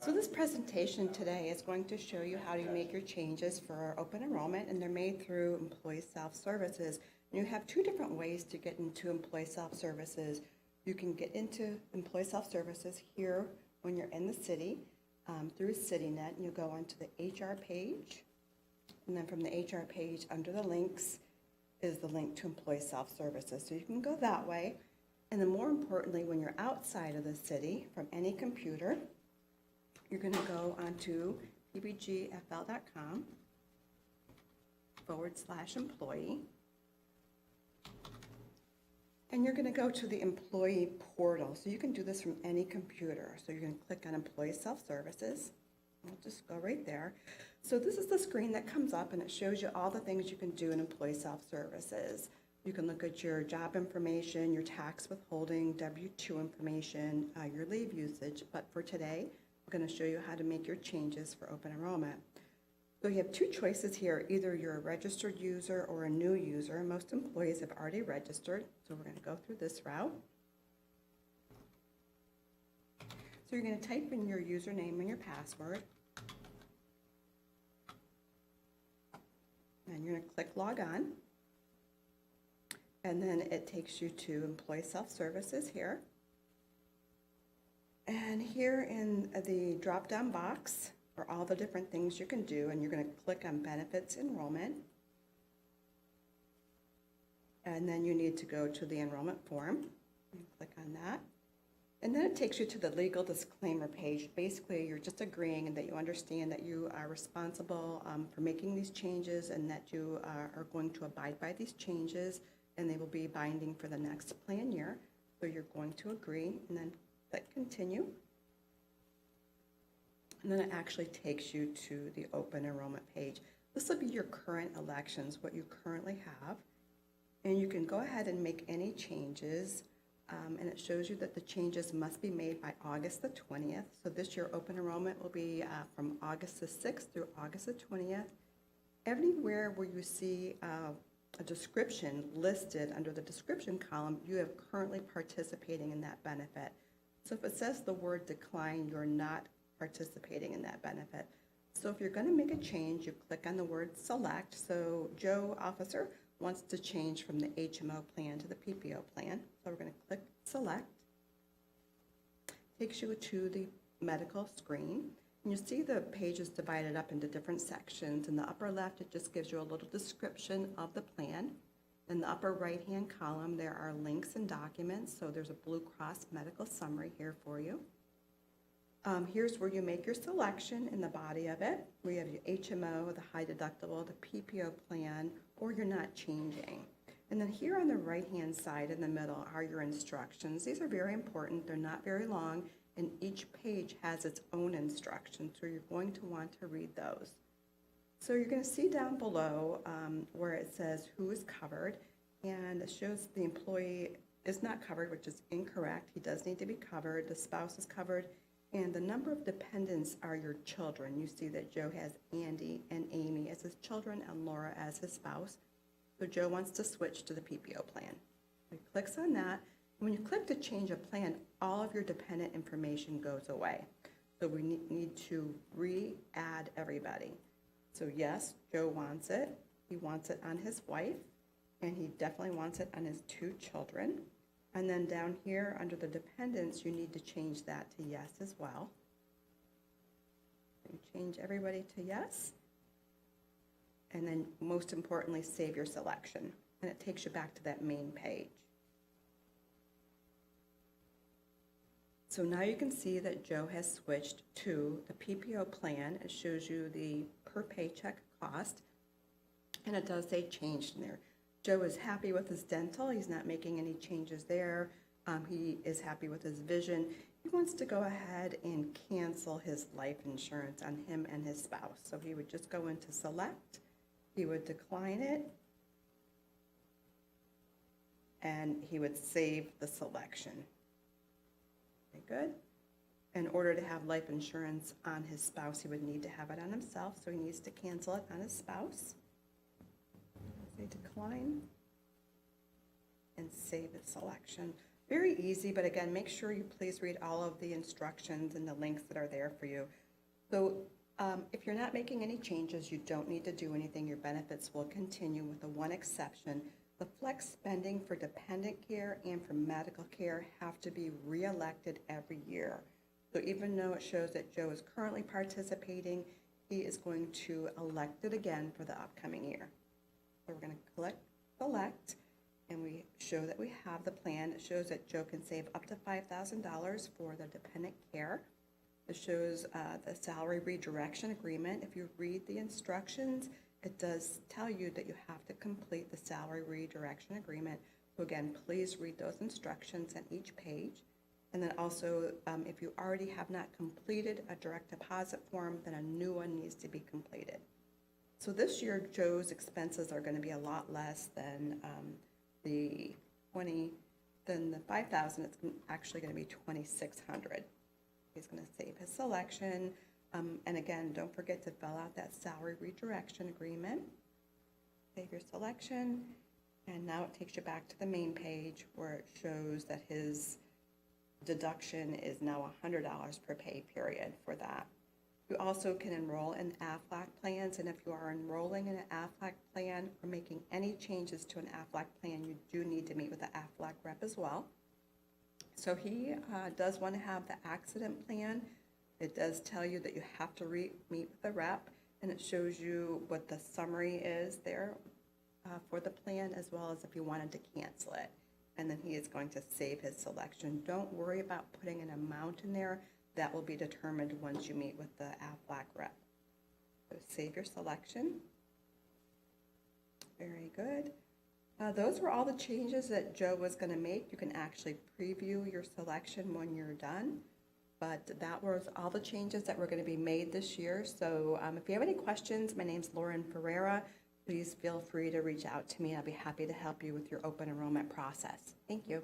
So this presentation today is going to show you how to make your changes for open enrollment, and they're made through Employee Self-Services. You have two different ways to get into Employee Self-Services. You can get into Employee Self-Services here when you're in the city through CityNet, and you go onto the HR page, and then from the HR page under the links is the link to Employee Self-Services. So you can go that way, and then more importantly, when you're outside of the city from any computer, you're going to go onto pbgfl.com/employee, and you're going to go to the employee portal. So you can do this from any computer. So you're going to click on Employee Self-Services. I'll just go right there. So this is the screen that comes up, and it shows you all the things you can do in Employee Self-Services. You can look at your job information, your tax withholding, W-2 information, your leave usage. But for today, I'm going to show you how to make your changes for open enrollment. So you have two choices here. Either you're a registered user or a new user. Most employees have already registered, so we're going to go through this route. So you're going to type in your username and your password. And you're going to click Log On. And then it takes you to Employee Self-Services here. And here in the drop-down box are all the different things you can do, and you're going to click on Benefits Enrollment. And then you need to go to the enrollment form. You click on that. And then it takes you to the legal disclaimer page. Basically, you're just agreeing and that you understand that you are responsible for making these changes, and that you are going to abide by these changes, and they will be binding for the next plan year. So you're going to agree, and then click Continue. And then it actually takes you to the open enrollment page. This will be your current elections, what you currently have. And you can go ahead and make any changes. And it shows you that the changes must be made by August the 20th. So this year open enrollment will be from August the 6th through August the 20th. Everywhere where you see a description listed under the description column, you have currently participating in that benefit. So if it says the word decline, you're not participating in that benefit. So if you're going to make a change, you click on the word select. So Joe Officer wants to change from the HMO plan to the PPO plan. So we're going to click select. Takes you to the medical screen. And you see the page is divided up into different sections. In the upper left, it just gives you a little description of the plan. In the upper right-hand column, there are links and documents. So there's a Blue Cross medical summary here for you. Here's where you make your selection in the body of it. We have your HMO, the high deductible, the PPO plan, or you're not changing. And then here on the right-hand side in the middle are your instructions. These are very important. They're not very long, and each page has its own instructions, so you're going to want to read those. So you're going to see down below where it says who is covered, and it shows the employee is not covered, which is incorrect. He does need to be covered. The spouse is covered, and the number of dependents are your children. You see that Joe has Andy and Amy as his children and Laura as his spouse. So Joe wants to switch to the PPO plan. He clicks on that. When you click to change a plan, all of your dependent information goes away. So we need to re-add everybody. So yes, Joe wants it. He wants it on his wife, and he definitely wants it on his two children. And then down here under the dependents, you need to change that to yes as well. You change everybody to yes. And then most importantly, save your selection. And it takes you back to that main page. So now you can see that Joe has switched to the PPO plan. It shows you the per paycheck cost, and it does say changed in there. Joe is happy with his dental. He's not making any changes there. He is happy with his vision. He wants to go ahead and cancel his life insurance on him and his spouse. So he would just go into select. He would decline it, and he would save the selection. Okay, good. In order to have life insurance on his spouse, he would need to have it on himself, so he needs to cancel it on his spouse. Say decline and save the selection. Very easy, but again, make sure you please read all of the instructions and the links that are there for you. So if you're not making any changes, you don't need to do anything. Your benefits will continue with the one exception. The flex spending for dependent care and for medical care have to be reelected every year. So even though it shows that Joe is currently participating, he is going to elect it again for the upcoming year. So we're going to select, and we show that we have the plan. It shows that Joe can save up to $5,000 for the dependent care. It shows the salary redirection agreement. If you read the instructions, it does tell you that you have to complete the salary redirection agreement. So again, please read those instructions on each page. And then also, if you already have not completed a direct deposit form, then a new one needs to be completed. So this year, Joe's expenses are going to be a lot less than the $5,000. It's actually going to be $2,600. He's going to save his selection. And again, don't forget to fill out that salary redirection agreement. Save your selection. And now it takes you back to the main page where it shows that his deduction is now $100 per pay period for that. You also can enroll in AFLAC plans, and if you are enrolling in an AFLAC plan or making any changes to an AFLAC plan, you do need to meet with the AFLAC rep as well. So he does want to have the accident plan. It does tell you that you have to meet with the rep, and it shows you what the summary is there for the plan, as well as if you wanted to cancel it. And then he is going to save his selection. Don't worry about putting an amount in there. That will be determined once you meet with the AFLAC rep. So save your selection. Very good. Those were all the changes that Joe was going to make. You can actually preview your selection when you're done. But that was all the changes that were going to be made this year. So if you have any questions, my name's Lauren Ferreira. Please feel free to reach out to me. I'll be happy to help you with your open enrollment process. Thank you.